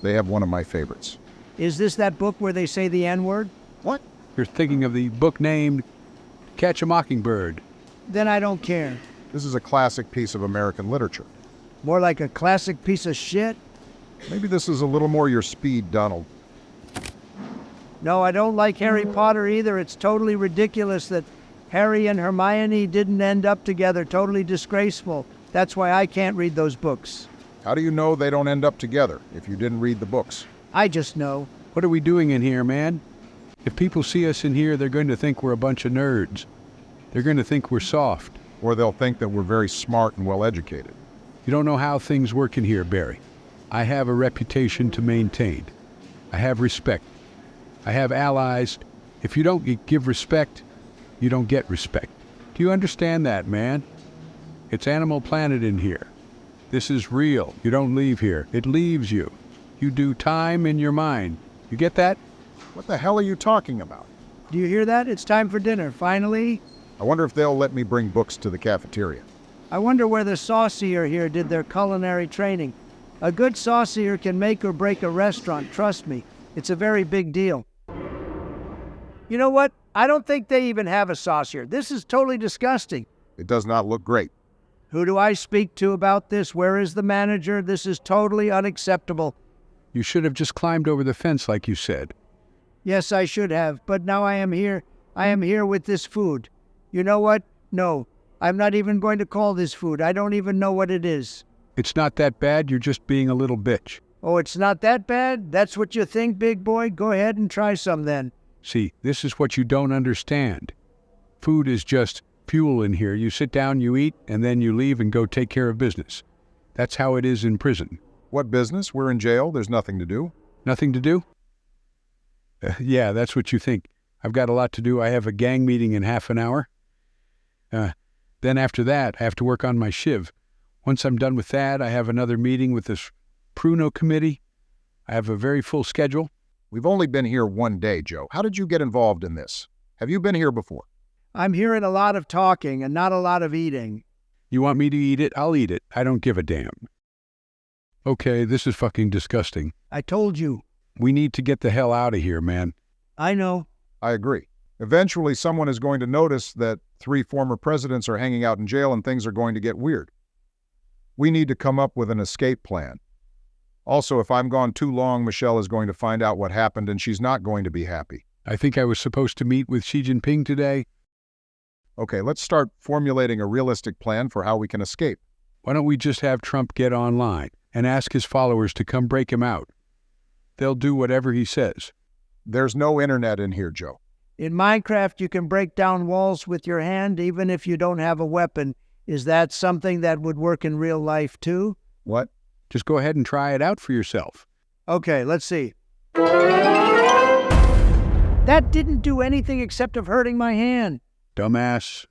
They have one of my favorites. Is this that book where they say the N-word? What? You're thinking of the book named Catch a Mockingbird. Then I don't care. This is a classic piece of American literature. More like a classic piece of shit? Maybe this is a little more your speed, Donald. No, I don't like Harry Potter either. It's totally ridiculous that Harry and Hermione didn't end up together. Totally disgraceful. That's why I can't read those books. How do you know they don't end up together if you didn't read the books? I just know. What are we doing in here, man? If people see us in here, they're going to think we're a bunch of nerds. They're going to think we're soft. Or they'll think that we're very smart and well-educated. You don't know how things work in here, Barry. I have a reputation to maintain. I have respect. I have allies. If you don't give respect, you don't get respect. Do you understand that, man? It's Animal Planet in here. This is real. You don't leave here. It leaves you. You do time in your mind. You get that? What the hell are you talking about? Do you hear that? It's time for dinner, finally. I wonder if they'll let me bring books to the cafeteria. I wonder where the saucier here did their culinary training. A good saucier can make or break a restaurant, trust me. It's a very big deal. You know what? I don't think they even have a saucier. This is totally disgusting. It does not look great. Who do I speak to about this? Where is the manager? This is totally unacceptable. You should have just climbed over the fence like you said. Yes, I should have, but now I am here. I am here with this food. You know what? No, I'm not even going to call this food. I don't even know what it is. It's not that bad. You're just being a little bitch. Oh, it's not that bad? That's what you think, big boy? Go ahead and try some then. See, this is what you don't understand. Food is just fuel in here. You sit down, you eat, and then you leave and go take care of business. That's how it is in prison. What business? We're in jail. There's nothing to do. Nothing to do? Yeah, that's what you think. I've got a lot to do. I have a gang meeting in half an hour. Then after that, I have to work on my shiv. Once I'm done with that, I have another meeting with this Pruno committee. I have a very full schedule. We've only been here one day, Joe. How did you get involved in this? Have you been here before? I'm hearing a lot of talking and not a lot of eating. You want me to eat it? I'll eat it. I don't give a damn. Okay, this is fucking disgusting. I told you. We need to get the hell out of here, man. I know. I agree. Eventually, someone is going to notice that 3 former presidents are hanging out in jail and things are going to get weird. We need to come up with an escape plan. Also, if I'm gone too long, Michelle is going to find out what happened and she's not going to be happy. I think I was supposed to meet with Xi Jinping today. Okay, let's start formulating a realistic plan for how we can escape. Why don't we just have Trump get online and ask his followers to come break him out? They'll do whatever he says. There's no internet in here, Joe. In Minecraft, you can break down walls with your hand even if you don't have a weapon. Is that something that would work in real life too? What? Just go ahead and try it out for yourself. Okay, let's see. That didn't do anything except of hurting my hand. Dumbass.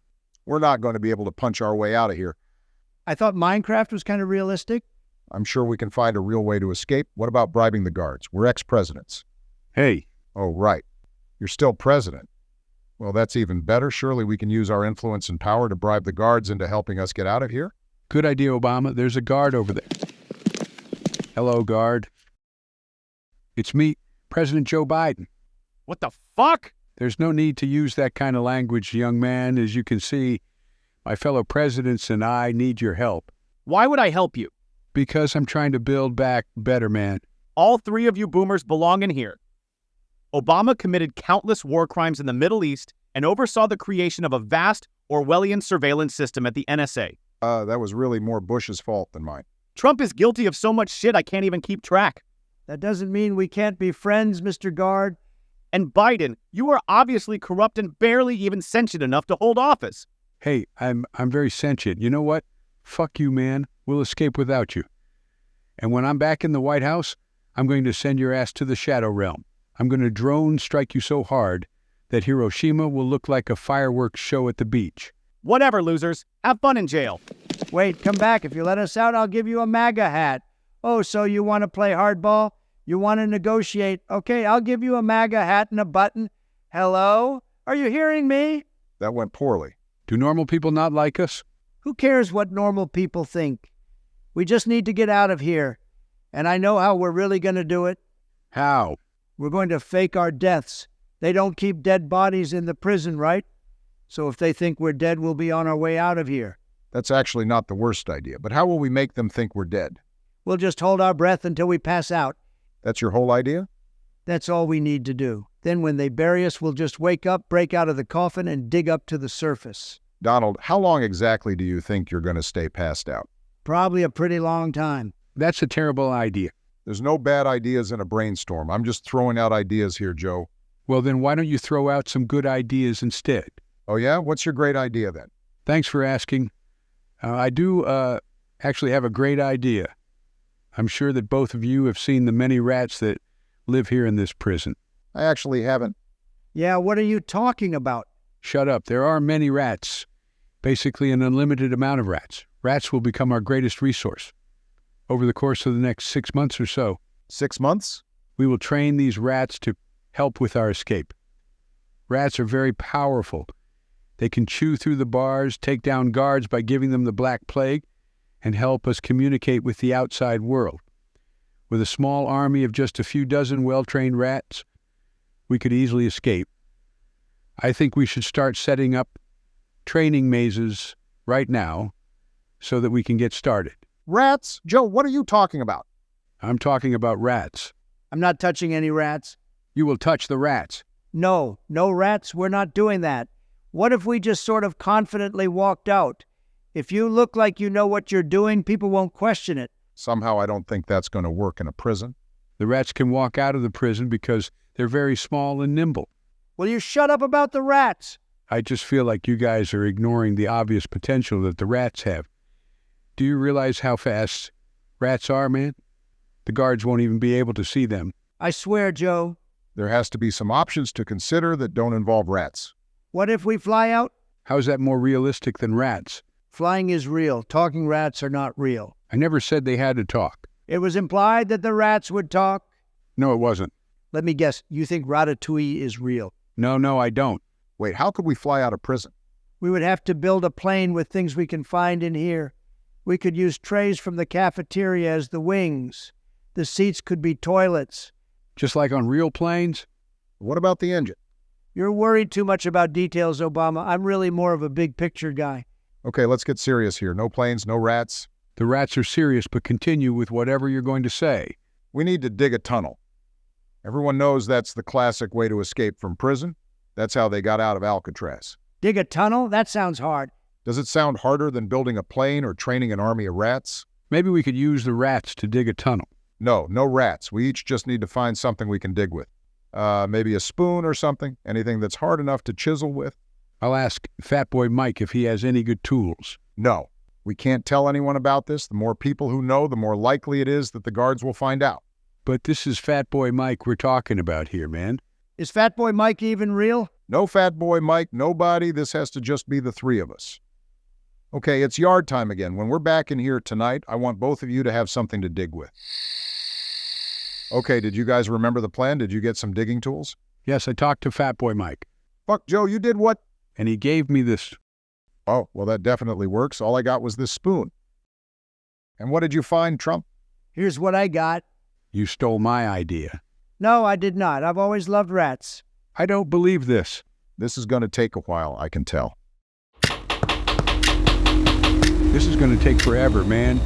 We're not going to be able to punch our way out of here. I thought Minecraft was kind of realistic. I'm sure we can find a real way to escape. What about bribing the guards? We're ex-presidents. Hey, Oh, right. You're still president. Well, that's even better. Surely we can use our influence and power to bribe the guards into helping us get out of here? good idea, Obama. There's a guard over there. Hello, guard. It's me, President Joe Biden. What the fuck? There's no need to use that kind of language, young man. As you can see, my fellow presidents and I need your help. Why would I help you? Because I'm trying to build back better, man. All 3 of you boomers belong in here. Obama committed countless war crimes in the Middle East and oversaw the creation of a vast Orwellian surveillance system at the NSA. That was really more Bush's fault than mine. Trump is guilty of so much shit I can't even keep track. That doesn't mean we can't be friends, Mr. Guard. And Biden, you are obviously corrupt and barely even sentient enough to hold office. Hey, I'm very sentient. You know what? Fuck you, man. We'll escape without you. And when I'm back in the White House, I'm going to send your ass to the Shadow Realm. I'm going to drone strike you so hard that Hiroshima will look like a fireworks show at the beach. Whatever, losers. Have fun in jail. Wait, come back. If you let us out, I'll give you a MAGA hat. Oh, so you want to play hardball? You want to negotiate? Okay, I'll give you a MAGA hat and a button. Hello? Are you hearing me? That went poorly. Do normal people not like us? Who cares what normal people think? We just need to get out of here. And I know how we're really going to do it. How? We're going to fake our deaths. They don't keep dead bodies in the prison, right? So if they think we're dead, we'll be on our way out of here. That's actually not the worst idea, but how will we make them think we're dead? We'll just hold our breath until we pass out. That's your whole idea? That's all we need to do. Then when they bury us, we'll just wake up, break out of the coffin, and dig up to the surface. Donald, how long exactly do you think you're going to stay passed out? Probably a pretty long time. That's a terrible idea. There's no bad ideas in a brainstorm. I'm just throwing out ideas here, Joe. Well, then why don't you throw out some good ideas instead? Oh, yeah? What's your great idea then? Thanks for asking. I do actually have a great idea. I'm sure that both of you have seen the many rats that live here in this prison. I actually haven't. Yeah, what are you talking about? Shut up. There are many rats. Basically an unlimited amount of rats. Rats will become our greatest resource. Over the course of the next 6 months or so, 6 months? we will train these rats to help with our escape. Rats are very powerful. They can chew through the bars, take down guards by giving them the Black Plague, and help us communicate with the outside world. With a small army of just a few dozen well-trained rats, we could easily escape. I think we should start setting up training mazes right now so that we can get started. Rats? Joe, what are you talking about? I'm talking about rats. I'm not touching any rats. You will touch the rats. No rats, we're not doing that. What if we just sort of confidently walked out? If you look like you know what you're doing, people won't question it. Somehow I don't think that's going to work in a prison. The rats can walk out of the prison because they're very small and nimble. Will you shut up about the rats? I just feel like you guys are ignoring the obvious potential that the rats have. Do you realize how fast rats are, man? The guards won't even be able to see them. I swear, Joe. There has to be some options to consider that don't involve rats. What if we fly out? How's that more realistic than rats? Flying is real. Talking rats are not real. I never said they had to talk. It was implied that the rats would talk. No, it wasn't. Let me guess, you think Ratatouille is real? No, I don't. Wait, how could we fly out of prison? We would have to build a plane with things we can find in here. We could use trays from the cafeteria as the wings. The seats could be toilets. Just like on real planes? What about the engine? You're worried too much about details, Obama. I'm really more of a big picture guy. Okay, let's get serious here. No planes, no rats. The rats are serious, but continue with whatever you're going to say. We need to dig a tunnel. Everyone knows that's the classic way to escape from prison. That's how they got out of Alcatraz. Dig a tunnel? That sounds hard. Does it sound harder than building a plane or training an army of rats? Maybe we could use the rats to dig a tunnel. No rats. We each just need to find something we can dig with. Maybe a spoon or something. Anything that's hard enough to chisel with. I'll ask Fat Boy Mike if he has any good tools. No. We can't tell anyone about this. The more people who know, the more likely it is that the guards will find out. But this is Fat Boy Mike we're talking about here, man. Is Fat Boy Mike even real? No Fat Boy Mike, nobody. This has to just be the three of us. Okay, it's yard time again. When we're back in here tonight, I want both of you to have something to dig with. Okay, did you guys remember the plan? Did you get some digging tools? Yes, I talked to Fat Boy Mike. Fuck, Joe, you did what? And he gave me this. Oh, well, that definitely works. All I got was this spoon. And what did you find, Trump? Here's what I got. You stole my idea. No, I did not. I've always loved rats. I don't believe this. This is going to take a while, I can tell. This is going to take forever, man.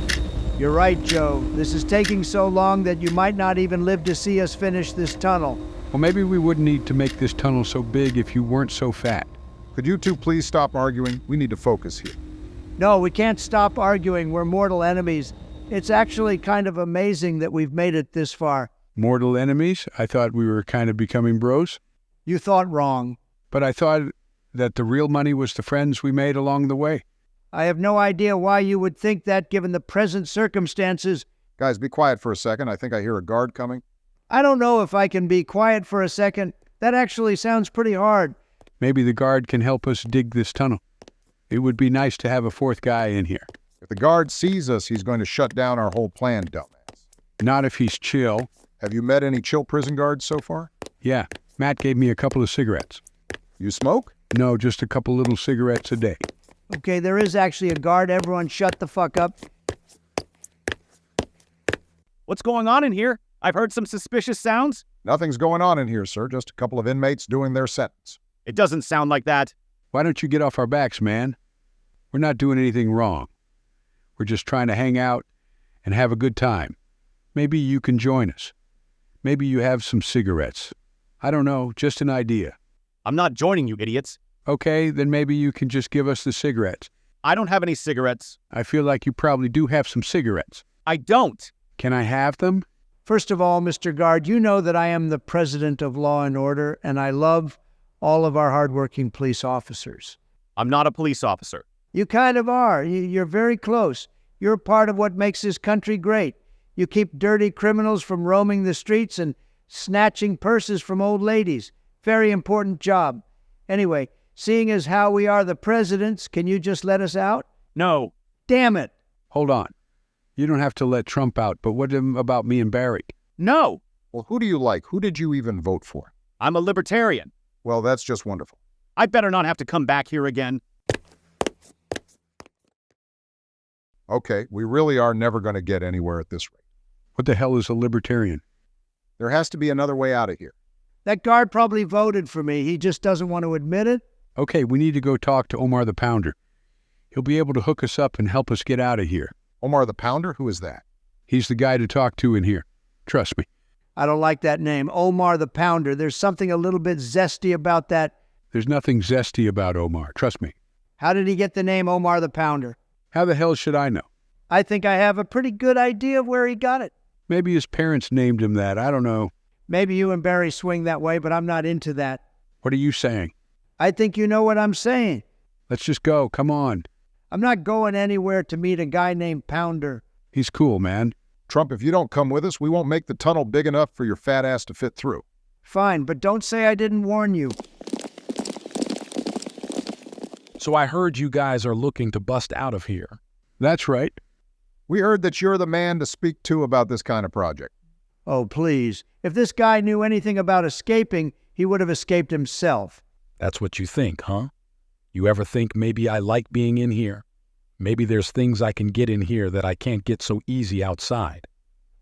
You're right, Joe. This is taking so long that you might not even live to see us finish this tunnel. Well, maybe we wouldn't need to make this tunnel so big if you weren't so fat. Could you two please stop arguing? We need to focus here. No, we can't stop arguing. We're mortal enemies. It's actually kind of amazing that we've made it this far. Mortal enemies? I thought we were kind of becoming bros. You thought wrong. But I thought that the real money was the friends we made along the way. I have no idea why you would think that given the present circumstances. Guys, be quiet for a second. I think I hear a guard coming. I don't know if I can be quiet for a second. That actually sounds pretty hard. Maybe the guard can help us dig this tunnel. It would be nice to have a fourth guy in here. If the guard sees us, he's going to shut down our whole plan, dumbass. Not if he's chill. Have you met any chill prison guards so far? Yeah, Matt gave me a couple of cigarettes. You smoke? No, just a couple little cigarettes a day. Okay, there is actually a guard. Everyone shut the fuck up. What's going on in here? I've heard some suspicious sounds. Nothing's going on in here, sir. Just a couple of inmates doing their sentence. It doesn't sound like that. Why don't you get off our backs, man? We're not doing anything wrong. We're just trying to hang out and have a good time. Maybe you can join us. Maybe you have some cigarettes. I don't know, just an idea. I'm not joining you, idiots. Okay, then maybe you can just give us the cigarettes. I don't have any cigarettes. I feel like you probably do have some cigarettes. I don't. Can I have them? First of all, Mr. Guard, you know that I am the president of Law and Order, and I love all of our hardworking police officers. I'm not a police officer. You kind of are. You're very close. You're part of what makes this country great. You keep dirty criminals from roaming the streets and snatching purses from old ladies. Very important job. Anyway, seeing as how we are the presidents, can you just let us out? No. Damn it. Hold on. You don't have to let Trump out, but what about me and Barry? No. Well, who do you like? Who did you even vote for? I'm a libertarian. Well, that's just wonderful. I better not have to come back here again. Okay, we really are never going to get anywhere at this rate. What the hell is a libertarian? There has to be another way out of here. That guard probably voted for me. He just doesn't want to admit it. Okay, we need to go talk to Omar the Pounder. He'll be able to hook us up and help us get out of here. Omar the Pounder? Who is that? He's the guy to talk to in here. Trust me. I don't like that name, Omar the Pounder. There's something a little bit zesty about that. There's nothing zesty about Omar. Trust me. How did he get the name Omar the Pounder? How the hell should I know? I think I have a pretty good idea of where he got it. Maybe his parents named him that. I don't know. Maybe you and Barry swing that way, but I'm not into that. What are you saying? I think you know what I'm saying. Let's just go. Come on. I'm not going anywhere to meet a guy named Pounder. He's cool, man. Trump, if you don't come with us, we won't make the tunnel big enough for your fat ass to fit through. Fine, but don't say I didn't warn you. So I heard you guys are looking to bust out of here. That's right. We heard that you're the man to speak to about this kind of project. Oh, please. If this guy knew anything about escaping, he would have escaped himself. That's what you think, huh? You ever think maybe I like being in here? Maybe there's things I can get in here that I can't get so easy outside.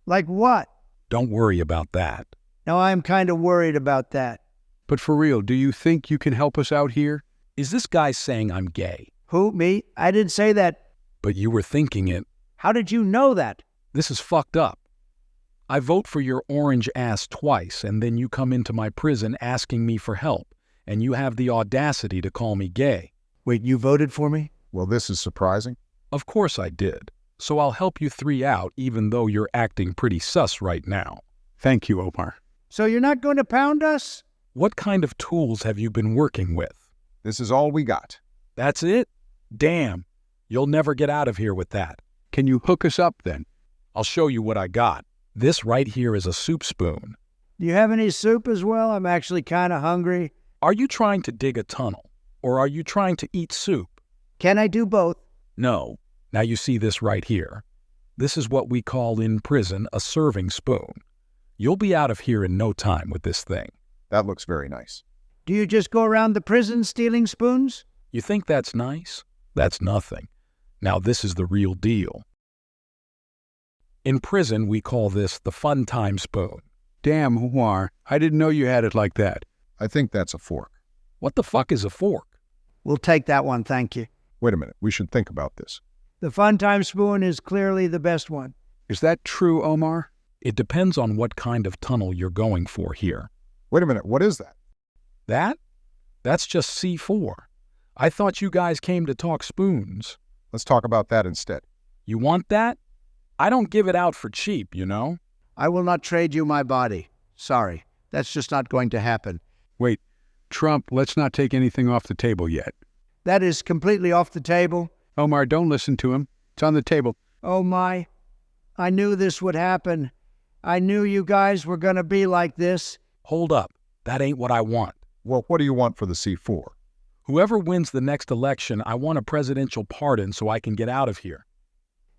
Like what? Don't worry about that. Now, I'm kind of worried about that. But for real, do you think you can help us out here? Is this guy saying I'm gay? Who, me? I didn't say that. But you were thinking it. How did you know that? This is fucked up. I vote for your orange ass twice, and then you come into my prison asking me for help, and you have the audacity to call me gay. Wait, you voted for me? Well, this is surprising. Of course I did. So I'll help you three out, even though you're acting pretty sus right now. Thank you, Omar. So you're not going to pound us? What kind of tools have you been working with? This is all we got. That's it? Damn. You'll never get out of here with that. Can you hook us up then? I'll show you what I got. This right here is a soup spoon. Do you have any soup as well? I'm actually kind of hungry. Are you trying to dig a tunnel, or are you trying to eat soup? Can I do both? No. Now you see this right here. This is what we call in prison a serving spoon. You'll be out of here in no time with this thing. That looks very nice. Do you just go around the prison stealing spoons? You think that's nice? That's nothing. Now this is the real deal. In prison, we call this the fun time spoon. Damn, Omar. I didn't know you had it like that. I think that's a fork. What the fuck is a fork? We'll take that one, thank you. Wait a minute. We should think about this. The fun time spoon is clearly the best one. Is that true, Omar? It depends on what kind of tunnel you're going for here. Wait a minute. What is that? That? That's just C4. I thought you guys came to talk spoons. Let's talk about that instead. You want that? I don't give it out for cheap, you know? I will not trade you my body. Sorry, that's just not going to happen. Wait, Trump, let's not take anything off the table yet. That is completely off the table. Omar, don't listen to him. It's on the table. Oh my, I knew this would happen. I knew you guys were going to be like this. Hold up. That ain't what I want. Well, what do you want for the C4? Whoever wins the next election, I want a presidential pardon so I can get out of here.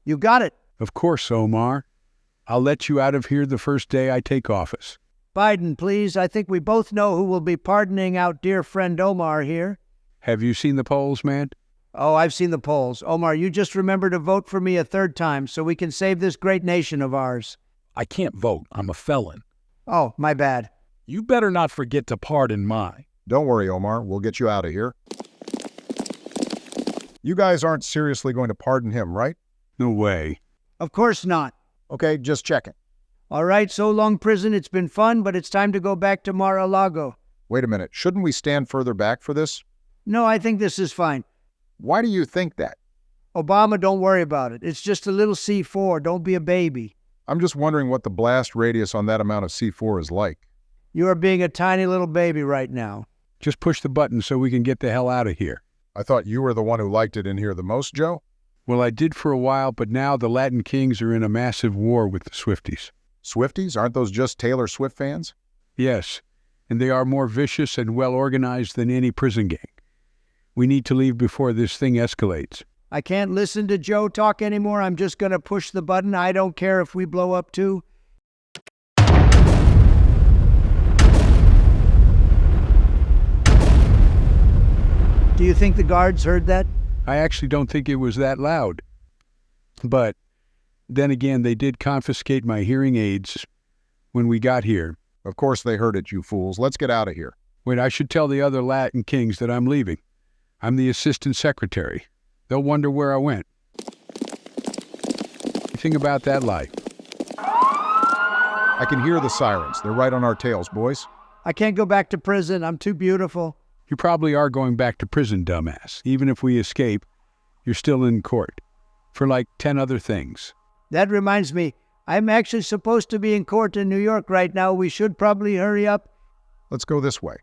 You got it. Of course, Omar. I'll let you out of here the first day I take office. Biden, please. I think we both know who will be pardoning out dear friend Omar here. Have you seen the polls, man? Oh, I've seen the polls. Omar, you just remember to vote for me a third time so we can save this great nation of ours. I can't vote. I'm a felon. Oh, my bad. You better not forget to pardon my. Don't worry, Omar. We'll get you out of here. You guys aren't seriously going to pardon him, right? No way. Of course not. Okay, just checking. All right, so long, prison. It's been fun, but it's time to go back to Mar-a-Lago. Wait a minute. Shouldn't we stand further back for this? No, I think this is fine. Why do you think that? Obama, don't worry about it. It's just a little C4. Don't be a baby. I'm just wondering what the blast radius on that amount of C4 is like. You are being a tiny little baby right now. Just push the button so we can get the hell out of here. I thought you were the one who liked it in here the most, Joe? Well, I did for a while, but now the Latin Kings are in a massive war with the Swifties. Swifties? Aren't those just Taylor Swift fans? Yes, and they are more vicious and well-organized than any prison gang. We need to leave before this thing escalates. I can't listen to Joe talk anymore. I'm just going to push the button. I don't care if we blow up too. Do you think the guards heard that? I actually don't think it was that loud. But then again, they did confiscate my hearing aids when we got here. Of course they heard it, you fools. Let's get out of here. Wait, I should tell the other Latin Kings that I'm leaving. I'm the assistant secretary. They'll wonder where I went. Think about that life. I can hear the sirens. They're right on our tails, boys. I can't go back to prison. I'm too beautiful. You probably are going back to prison, dumbass. Even if we escape, you're still in court. for like 10 other things. That reminds me, I'm actually supposed to be in court in New York right now. We should probably hurry up. Let's go this way.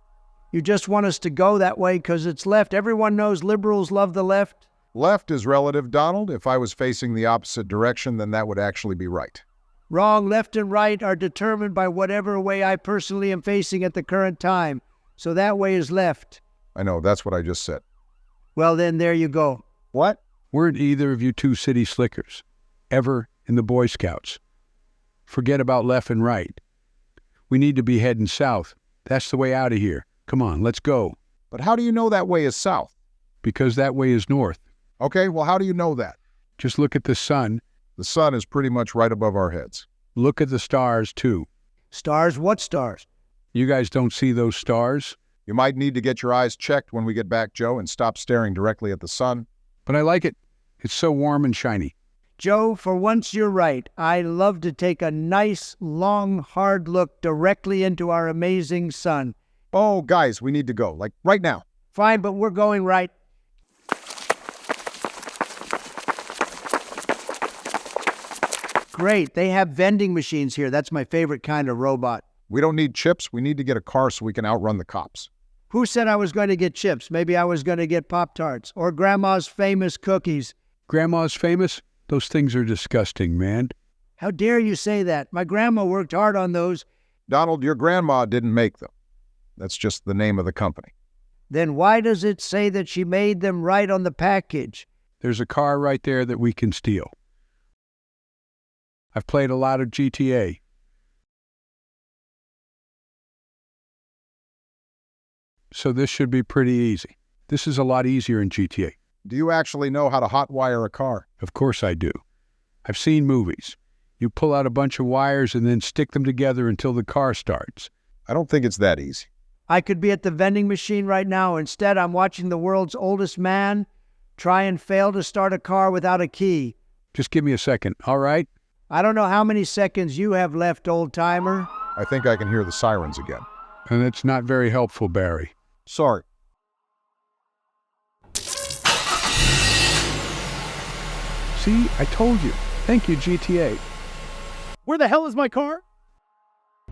You just want us to go that way because it's left. Everyone knows liberals love the left. Left is relative, Donald. If I was facing the opposite direction, then that would actually be right. Wrong, left and right are determined by whatever way I personally am facing at the current time. So that way is left. I know, that's what I just said. Well, then there you go. What? Weren't either of you two city slickers ever in the Boy Scouts? Forget about left and right. We need to be heading south. That's the way out of here. Come on, let's go. But how do you know that way is south? Because that way is north. Okay, well, how do you know that? Just look at the sun. The sun is pretty much right above our heads. Look at the stars, too. Stars? What stars? You guys don't see those stars? You might need to get your eyes checked when we get back, Joe, and stop staring directly at the sun. But I like it. It's so warm and shiny. Joe, for once you're right. I love to take a nice, long, hard look directly into our amazing sun. Oh, guys, we need to go, like right now. Fine, but we're going right. Great, they have vending machines here. That's my favorite kind of robot. We don't need chips. We need to get a car so we can outrun the cops. Who said I was going to get chips? Maybe I was going to get Pop-Tarts or Grandma's famous cookies. Grandma's famous? Those things are disgusting, man. How dare you say that? My grandma worked hard on those. Donald, your grandma didn't make them. That's just the name of the company. Then why does it say that she made them right on the package? There's a car right there that we can steal. I've played a lot of GTA. So this should be pretty easy. This is a lot easier in GTA. Do you actually know how to hotwire a car? Of course I do. I've seen movies. You pull out a bunch of wires and then stick them together until the car starts. I don't think it's that easy. I could be at the vending machine right now. Instead, I'm watching the world's oldest man try and fail to start a car without a key. Just give me a second, all right? I don't know how many seconds you have left, old-timer. I think I can hear the sirens again. And it's not very helpful, Barry. Sorry. See, I told you. Thank you, GTA. Where the hell is my car?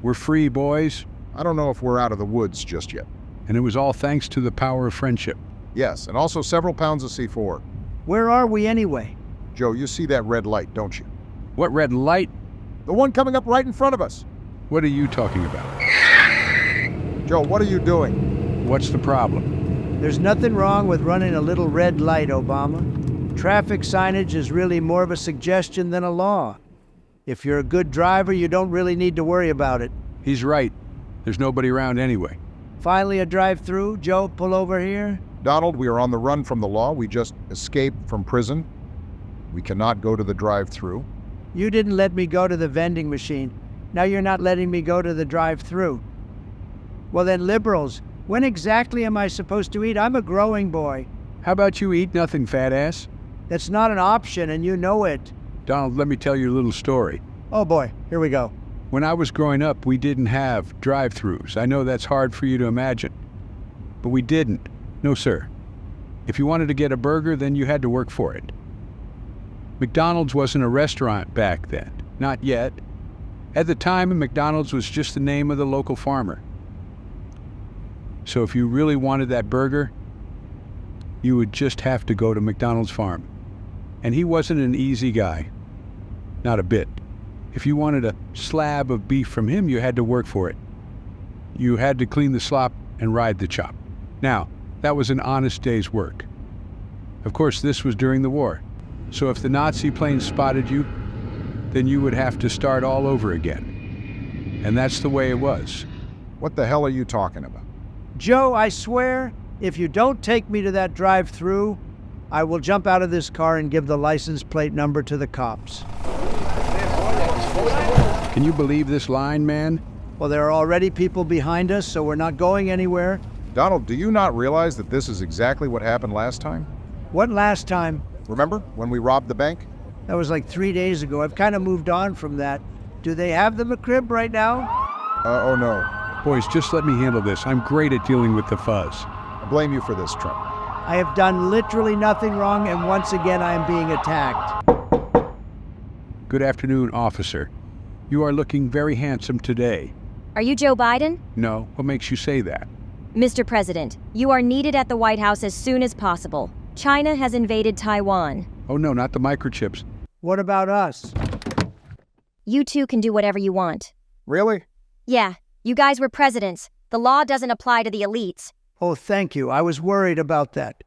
We're free, boys. I don't know if we're out of the woods just yet. And it was all thanks to the power of friendship. Yes, and also several pounds of C4. Where are we anyway? Joe, you see that red light, don't you? What red light? The one coming up right in front of us. What are you talking about? Joe, what are you doing? What's the problem? There's nothing wrong with running a little red light, Obama. Traffic signage is really more of a suggestion than a law. If you're a good driver, you don't really need to worry about it. He's right. There's nobody around anyway. Finally a drive-through. Joe, pull over here. Donald, we are on the run from the law. We just escaped from prison. We cannot go to the drive-through. You didn't let me go to the vending machine. Now you're not letting me go to the drive-through. Well then, liberals, when exactly am I supposed to eat? I'm a growing boy. How about you eat nothing, fat ass? That's not an option, and you know it. Donald, let me tell you a little story. Oh boy, here we go. When I was growing up, we didn't have drive-thrus. I know that's hard for you to imagine. But we didn't. No, sir. If you wanted to get a burger, then you had to work for it. McDonald's wasn't a restaurant back then. Not yet. At the time, McDonald's was just the name of the local farmer. So if you really wanted that burger, you would just have to go to McDonald's farm. And he wasn't an easy guy. Not a bit. If you wanted a slab of beef from him, you had to work for it. You had to clean the slop and ride the chop. Now, that was an honest day's work. Of course, this was during the war. So if the Nazi plane spotted you, then you would have to start all over again. And that's the way it was. What the hell are you talking about? Joe, I swear, if you don't take me to that drive-through, I will jump out of this car and give the license plate number to the cops. Can you believe this line, man? Well, there are already people behind us, so we're not going anywhere. Donald, do you not realize that this is exactly what happened last time? What last time? Remember when we robbed the bank? That was like 3 days ago. I've kind of moved on from that. Do they have the McCrib right now? Oh no. Boys, just let me handle this. I'm great at dealing with the fuzz. I blame you for this, Trump. I have done literally nothing wrong, and once again I am being attacked. Good afternoon, officer. You are looking very handsome today. Are you Joe Biden? No, what makes you say that? Mr. President, you are needed at the White House as soon as possible. China has invaded Taiwan. Oh no, not the microchips. What about us? You two can do whatever you want. Really? Yeah, you guys were presidents. The law doesn't apply to the elites. Oh, thank you. I was worried about that.